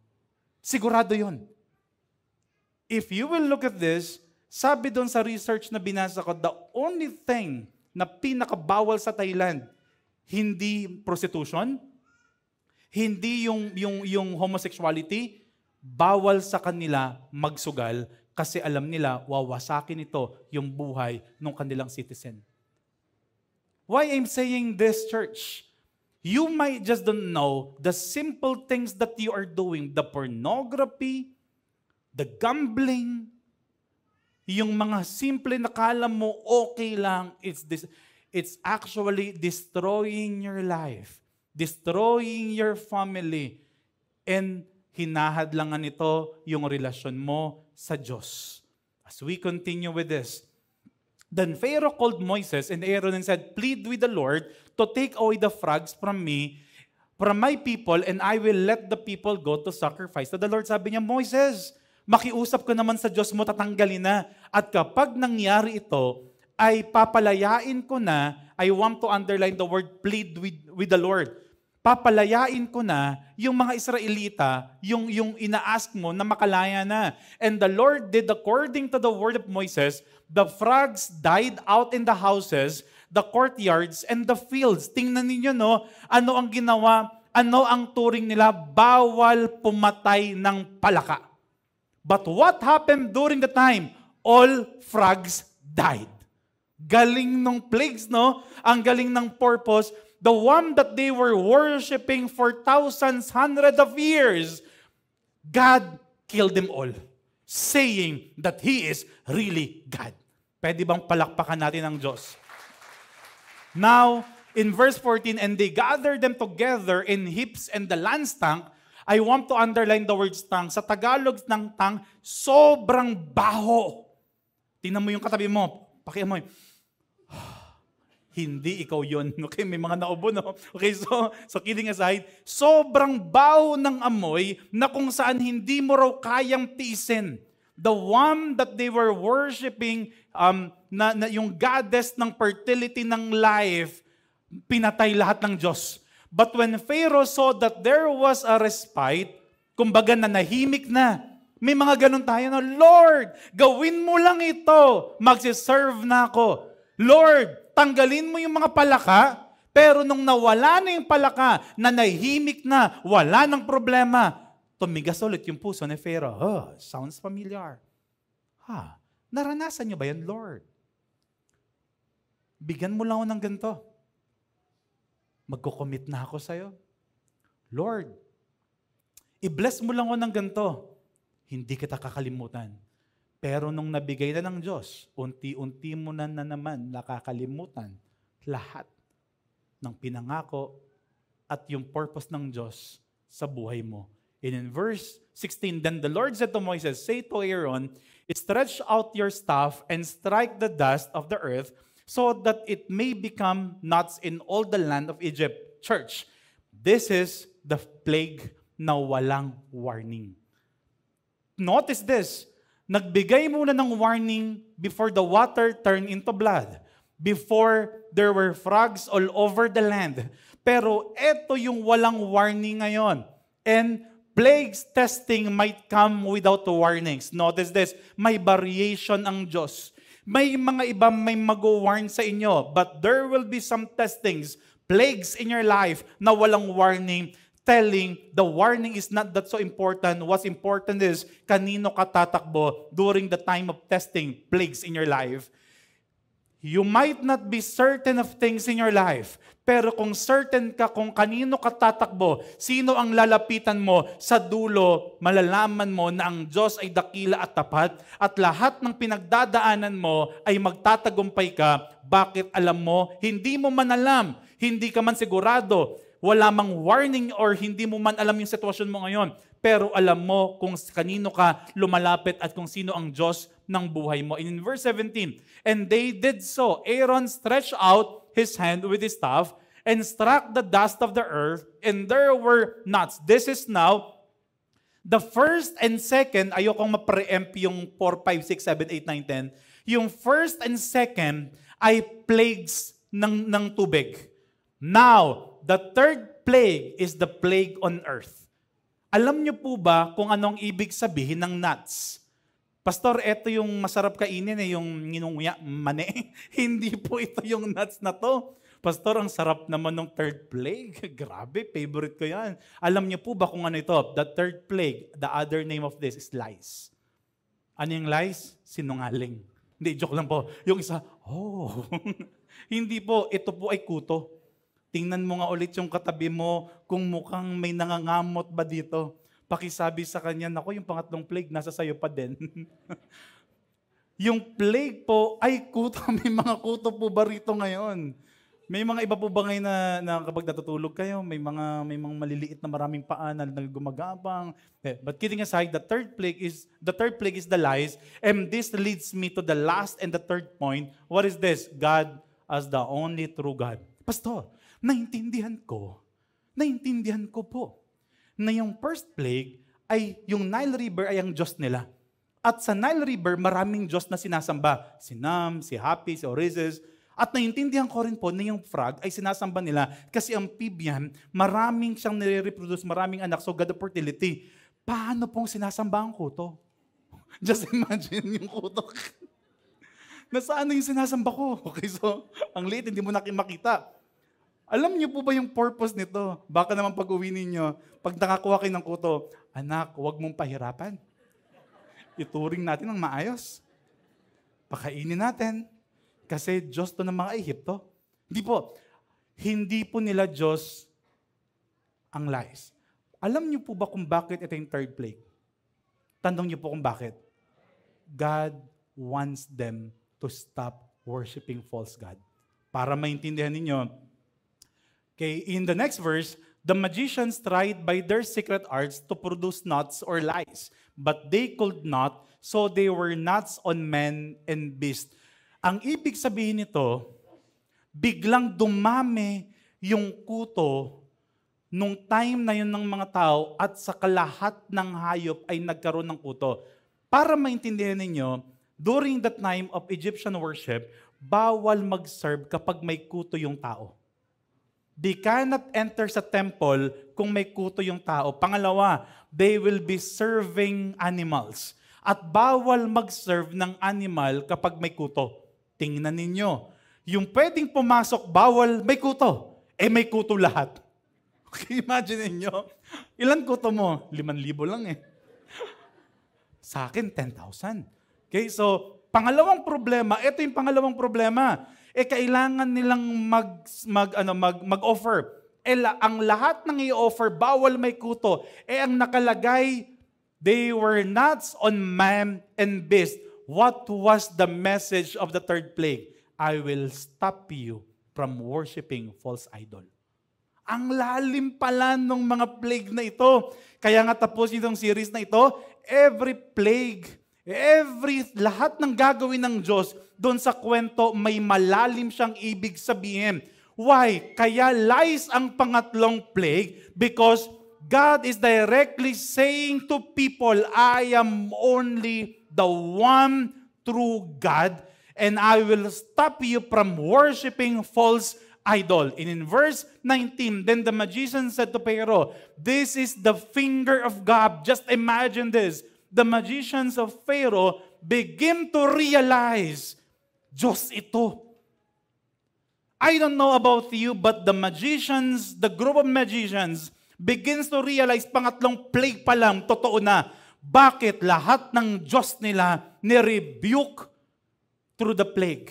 Sigurado yon. If you will look at this, sabi doon sa research na binasa ko, the only thing na pinakabawal sa Thailand, hindi prostitution, hindi yung homosexuality, bawal sa kanila magsugal kasi alam nila wawasakin ito yung buhay ng kanilang citizen. Why I'm saying this, church? You might just don't know the simple things that you are doing, the pornography, the gambling, yung mga simple na kala mo okay lang, it's actually destroying your life. Destroying your family, and hinahadlangan nito yung relasyon mo sa Diyos. As we continue with this, Then Pharaoh called Moses and Aaron and said, plead with the Lord to take away the frogs from me, from my people, and I will let the people go to sacrifice to the Lord. Sabi niya, Moses, makiusap ka naman sa Diyos mo, tatanggalin na. At kapag nangyari ito, ay papalayain ko na, I want to underline the word plead with the Lord. Papalayain ko na yung mga Israelita, yung ina-ask mo na makalaya na. And the Lord did according to the word of Moses. The frogs died out in the houses, the courtyards, and the fields. Tingnan ninyo, no? Ano ang ginawa? Ano ang turing nila? Bawal pumatay ng palaka. But what happened during the time? All frogs died. Galing ng plagues, no? Ang galing ng purpose. The one that they were worshiping for thousands, hundreds of years, God killed them all, saying that He is really God. Pwede bang palakpakan natin ang Diyos? Now, in verse 14, and they gathered them together in heaps and the land stank. I want to underline the word stank. Sa Tagalog ng tang, sobrang baho. Tingnan mo yung katabi mo. Pakiamoy. Hindi ikaw yun. Okay, may mga naubo, no? Okay, so kidding aside, sobrang baho ng amoy na kung saan hindi mo raw kayang tiisin. The one that they were worshiping, na yung goddess ng fertility ng life, pinatay lahat ng Diyos. But when Pharaoh saw that there was a respite, kumbaga na nahimik na, may mga ganun tayo na, Lord, gawin mo lang ito, magsiserve na ako. Lord, tanggalin mo yung mga palaka, pero nung nawala na yung palaka, na nahimik na, wala ng problema, tumigas ulit yung puso ni Pharaoh. Oh, sounds familiar. Naranasan niyo ba yan, Lord? Bigyan mo lang ako ng ganito. Magko-commit na ako sa'yo. Lord, i-bless mo lang ako ng ganito. Hindi kita kakalimutan. Pero nung nabigay na ng Diyos, unti-unti mo na naman nakakalimutan lahat ng pinangako at yung purpose ng Diyos sa buhay mo. And in verse 16, then the Lord said to Moses, say to Aaron, stretch out your staff and strike the dust of the earth so that it may become nuts in all the land of Egypt. Church, this is the plague na walang warning. Notice this. Nagbigay muna ng warning before the water turned into blood. Before there were frogs all over the land. Pero ito yung walang warning ngayon. And plagues testing might come without warnings. Notice this, may variation ang Diyos. May mga iba may mag-warn sa inyo, but there will be some testings, plagues in your life na walang warning, telling the warning is not that so important. What's important is kanino ka tatakbo during the time of testing, plagues in your life. You might not be certain of things in your life, pero kung certain ka kung kanino ka tatakbo, sino ang lalapitan mo, sa dulo, malalaman mo na ang Diyos ay dakila at tapat at lahat ng pinagdadaanan mo ay magtatagumpay ka. Bakit alam mo? Hindi mo man alam, hindi ka man sigurado, wala mang warning or hindi mo man alam yung sitwasyon mo ngayon, pero alam mo kung kanino ka lumalapit at kung sino ang Diyos ng buhay mo. In verse 17, and they did so. Aaron stretched out his hand with his staff and struck the dust of the earth, and there were nuts. This is now the first and second, ayokong ma-preempt yung 4, 5, 6, 7, 8, 9, 10. Yung first and second ay plagues ng tubig. Now, the third plague is the plague on earth. Alam niyo po ba kung anong ibig sabihin ng nuts? Pastor, ito yung masarap kainin yung nginunguya, mane. Hindi po ito yung nuts na to. Pastor, ang sarap naman ng third plague. Grabe, favorite ko yan. Alam niyo po ba kung ano ito? The third plague, the other name of this is lies. Ano yung lies? Sinungaling. Hindi, joke lang po. Yung isa, hindi po, ito po ay kuto. Tingnan mo nga ulit yung katabi mo kung mukhang may nangangamot ba dito. Pakisabi sa kanya, naku, yung pangatlong plague, nasa sayo pa din. Yung plague po ay kuto. May mga kuto po ba rito ngayon? May mga iba po ba ngayon na kapag natutulog kayo, may mga maliliit na maraming paa na gumagapang. But kidding aside, the third plague is the lies, and this leads me to the last and the third point. What is this? God as the only true God. Pastor, naintindihan ko po na yung first plague ay yung Nile River ay ang Diyos nila. At sa Nile River, maraming Diyos na sinasamba. Si Nam, si Hapi, si Orisis. At naintindihan ko rin po na yung frog ay sinasamba nila kasi ang amphibian, maraming siyang nire-reproduce, maraming anak, so God of fertility. Paano pong sinasamba ang kuto? Just imagine yung kuto. Nasaan na yung sinasamba ko? Okay, so ang liit, hindi mo na makita. Alam niyo po ba yung purpose nito? Baka naman pag-uwi ninyo, pag nakakuha kayo ng kuto, anak, huwag mong pahirapan. Ituring natin ng maayos. Pakainin natin. Kasi Diyos to ng mga Ehipto. Hindi po nila Diyos ang lies. Alam niyo po ba kung bakit ito yung third plague? Tanong niyo po kung bakit. God wants them to stop worshiping false God. Para maintindihan ninyo, okay, in the next verse, the magicians tried by their secret arts to produce nuts or lies, but they could not, so they were nuts on men and beasts. Ang ibig sabihin nito, biglang dumami yung kuto nung time na yun ng mga tao at sa kalahat ng hayop ay nagkaroon ng kuto. Para maintindihan ninyo, during the time of Egyptian worship, bawal mag-serve kapag may kuto yung tao. They cannot enter sa temple kung may kuto yung tao. Pangalawa, they will be serving animals. At bawal mag-serve ng animal kapag may kuto. Tingnan ninyo, yung pwedeng pumasok, bawal, may kuto. May kuto lahat. Okay, imagine ninyo, ilan kuto mo? 5,000 lang eh. Sa akin, 10,000. Okay, so, pangalawang problema, ito yung pangalawang problema. Kailangan nilang mag-offer. Ang lahat ng i-offer, bawal may kuto. Ang nakalagay, they were nuts on man and beast. What was the message of the third plague? I will stop you from worshiping false idol. Ang lalim pala ng mga plague na ito. Kaya nga tapos itong series na ito, every plague, lahat ng gagawin ng Diyos, doon sa kwento, may malalim siyang ibig sabihin. Why? Kaya lies ang pangatlong plague because God is directly saying to people, I am only the one true God, and I will stop you from worshiping false idol. And in verse 19, then the magician said to Pharaoh, this is the finger of God. Just imagine this. The magicians of Pharaoh begin to realize, Diyos ito. I don't know about you, but the group of magicians begins to realize, pangatlong plague pa lang, totoo na. Bakit lahat ng Diyos nila ni-rebuke through the plague?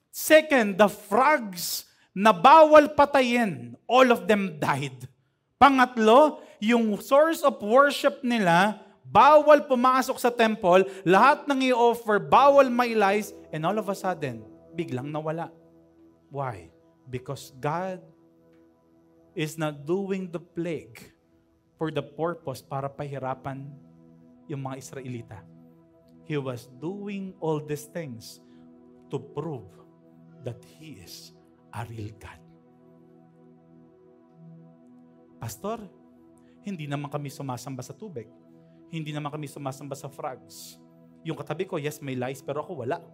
Second, the frogs na bawal patayin, all of them died. Pangatlo, yung source of worship nila, bawal pumasok sa temple, lahat ng i-offer, bawal may lies, and all of a sudden, biglang nawala. Why? Because God is not doing the plague for the purpose para pahirapan yung mga Israelita. He was doing all these things to prove that He is a real God. Pastor, hindi naman kami sumasamba sa tubig. Hindi naman kami sumasamba sa frogs. Yung katabi ko, yes, may lies, pero ako wala.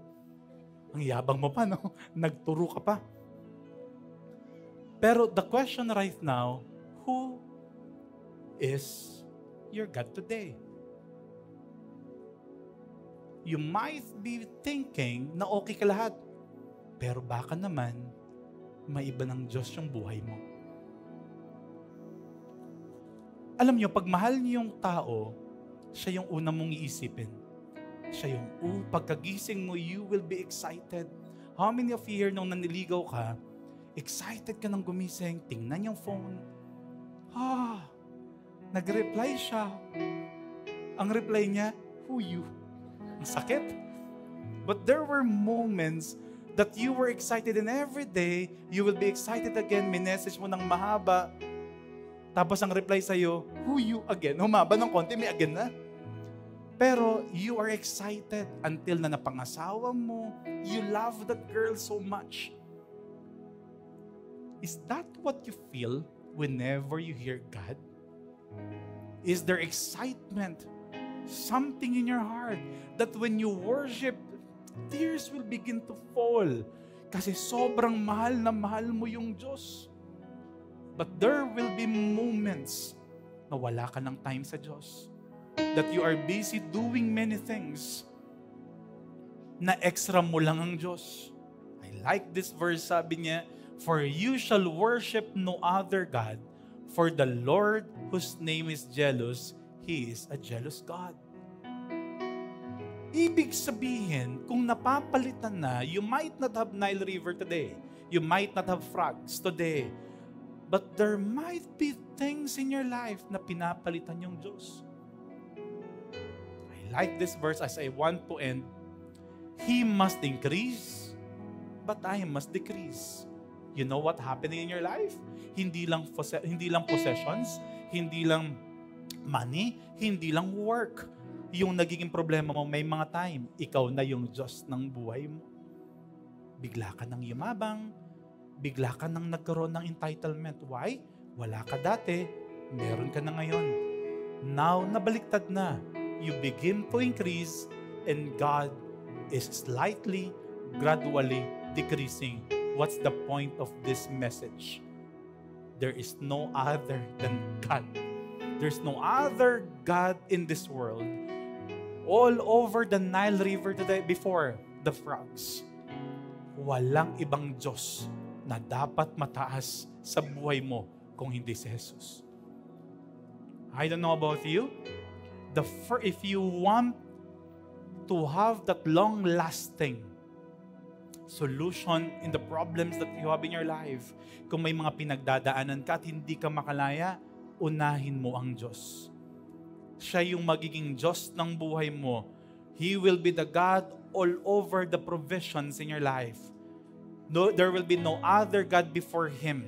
Ang yabang mo pa, no? Nagturo ka pa. Pero the question right now, who is your God today? You might be thinking na okay ka lahat. Pero baka naman, may iba ng Diyos yung buhay mo. Alam niyo, pag mahal niyo yung tao, siya yung una mong iisipin. Siya yung, pagkagising mo, you will be excited. How many of you here nung naniligaw ka, excited ka nang gumising, tingnan yung phone. Nag-reply siya. Ang reply niya, who you? Ang sakit. But there were moments that you were excited and every day, you will be excited again. Minessage mo ng mahaba. Tapos ang reply sa'yo, who you again? Humaba ng konti, may again na. Pero you are excited until na napangasawa mo. You love that girl so much. Is that what you feel whenever you hear God? Is there excitement, something in your heart, that when you worship, tears will begin to fall? Kasi sobrang mahal na mahal mo yung Diyos. But there will be moments na wala ka ng time sa Diyos. That you are busy doing many things na extra mo lang ang Diyos. I like this verse, sabi niya, for you shall worship no other God, for the Lord whose name is jealous, He is a jealous God. Ibig sabihin, kung napapalitan na, you might not have Nile River today. You might not have frogs today. But there might be things in your life na pinapalitan yung Diyos. I like this verse as I want to end. He must increase, but I must decrease. You know what happening in your life? Hindi lang possessions, hindi lang money, hindi lang work. Yung nagiging problema mo, may mga time, ikaw na yung Diyos ng buhay mo. Bigla ka nang yumabang, bigla ka nang nagkaroon ng entitlement. Why? Wala ka dati, meron ka na ngayon. Now, nabaliktad na. You begin to increase and God is slightly, gradually decreasing. What's the point of this message? There is no other than God. There's no other God in this world. All over the Nile River today, before the frogs, walang ibang Diyos na dapat mataas sa buhay mo kung hindi si Jesus. I don't know about you. If you want to have that long-lasting solution in the problems that you have in your life, kung may mga pinagdadaanan ka at hindi ka makalaya, unahin mo ang Diyos. Siya yung magiging Diyos ng buhay mo. He will be the God all over the provisions in your life. No, there will be no other God before Him.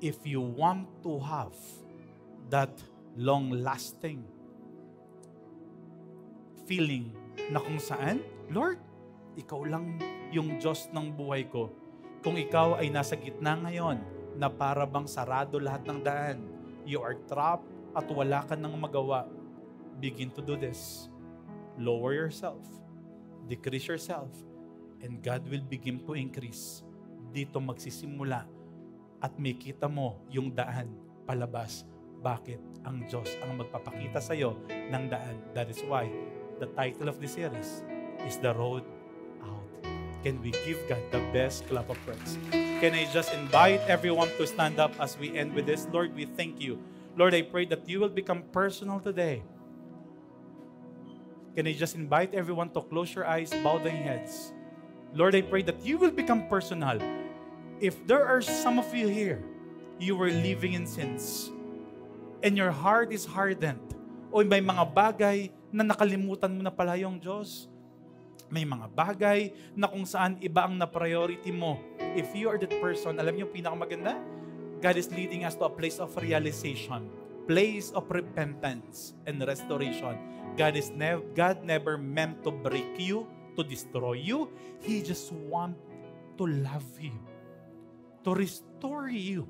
If you want to have that long-lasting feeling na kung saan, Lord, Ikaw lang yung Diyos ng buhay ko. Kung ikaw ay nasa gitna ngayon na para bang sarado lahat ng daan, you are trapped at wala ka nang magawa, begin to do this. Lower yourself, decrease yourself, and God will begin to increase. Dito magsisimula at makita mo yung daan palabas. Bakit ang Diyos ang magpapakita sa iyo ng daan? That is why the title of this series is The Road Out. Can we give God the best clap of praise? Can I just invite everyone to stand up as we end with this? Lord, we thank you. Lord, I pray that you will become personal today. Can I just invite everyone to close your eyes, bow their heads? Lord, I pray that you will become personal. If there are some of you here, you were living in sins, and your heart is hardened, o may mga bagay na nakalimutan mo na pala yung Diyos, may mga bagay na kung saan iba ang na-priority mo. If you are that person, alam niyo pinakamaganda? God is leading us to a place of realization, place of repentance and restoration. God never meant to break you, to destroy you. He just wants to love you, to restore you.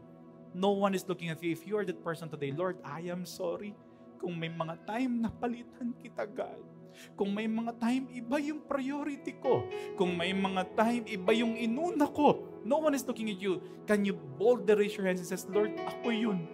No one is looking at you. If you are that person today, Lord, I am sorry kung may mga time na palitan kita, God. Kung may mga time, iba yung priority ko. Kung may mga time, iba yung inuna ko. No one is looking at you. Can you boldly raise your hands and say, Lord, ako yun.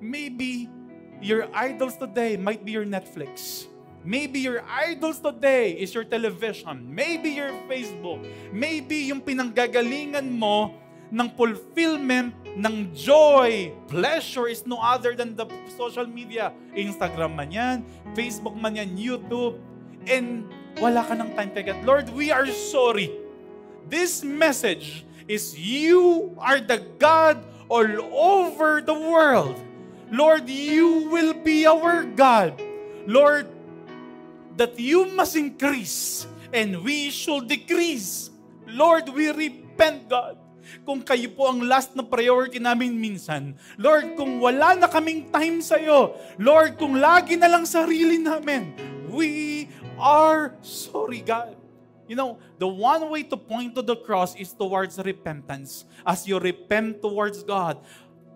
Maybe your idols today might be your Netflix. Maybe your idols today is your television. Maybe your Facebook. Maybe yung pinanggagalingan mo ng fulfillment, ng joy, pleasure is no other than the social media. Instagram man yan, Facebook man yan, YouTube, and wala ka ng time kay God. Lord, we are sorry. This message is you are the God all over the world. Lord, you will be our God. Lord, that you must increase and we should decrease. Lord, we repent, God. Kung kayo po ang last na priority namin minsan. Lord, kung wala na kaming time sa'yo. Lord, kung lagi na lang sarili namin. We are sorry, God. You know, the one way to point to the cross is towards repentance. As you repent towards God,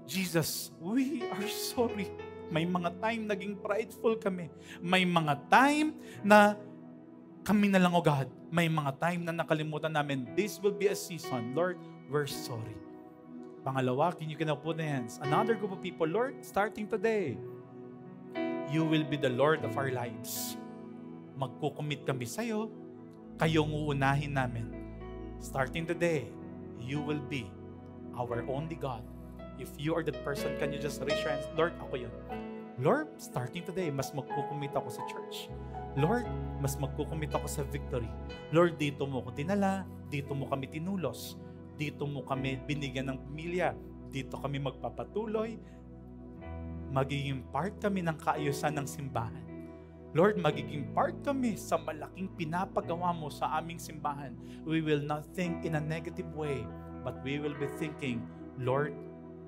Jesus, we are sorry. May mga time naging prideful kami. May mga time na kami na lang, oh God. May mga time na nakalimutan namin, this will be a season. Lord, we're sorry. Pangalawa, can you put the hands? Another group of people, Lord, starting today, you will be the Lord of our lives. Magkukumit kami sa'yo, kayong uunahin namin. Starting today, you will be our only God. If you are that person, can you just raise your hands? Lord, ako yun. Lord, starting today, mas magkukumit ako sa church. Lord, mas magkukumit ako sa victory. Lord, dito mo ko tinala, dito mo kami tinulos, dito mo kami binigyan ng pamilya, dito kami magpapatuloy, magiging part kami ng kaayusan ng simbahan. Lord, magiging part kami sa malaking pinapagawa mo sa aming simbahan. We will not think in a negative way, but we will be thinking, Lord,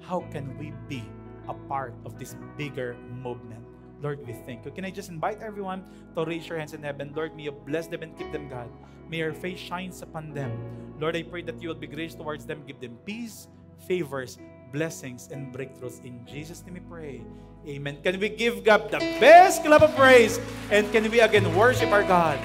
how can we be a part of this bigger movement? Lord, we thank you. Can I just invite everyone to raise your hands in heaven? Lord, may you bless them and keep them, God. May your face shines upon them. Lord, I pray that you will be gracious towards them. Give them peace, favors, blessings, and breakthroughs. In Jesus' name we pray. Amen. Can we give God the best clap of praise? And can we again worship our God?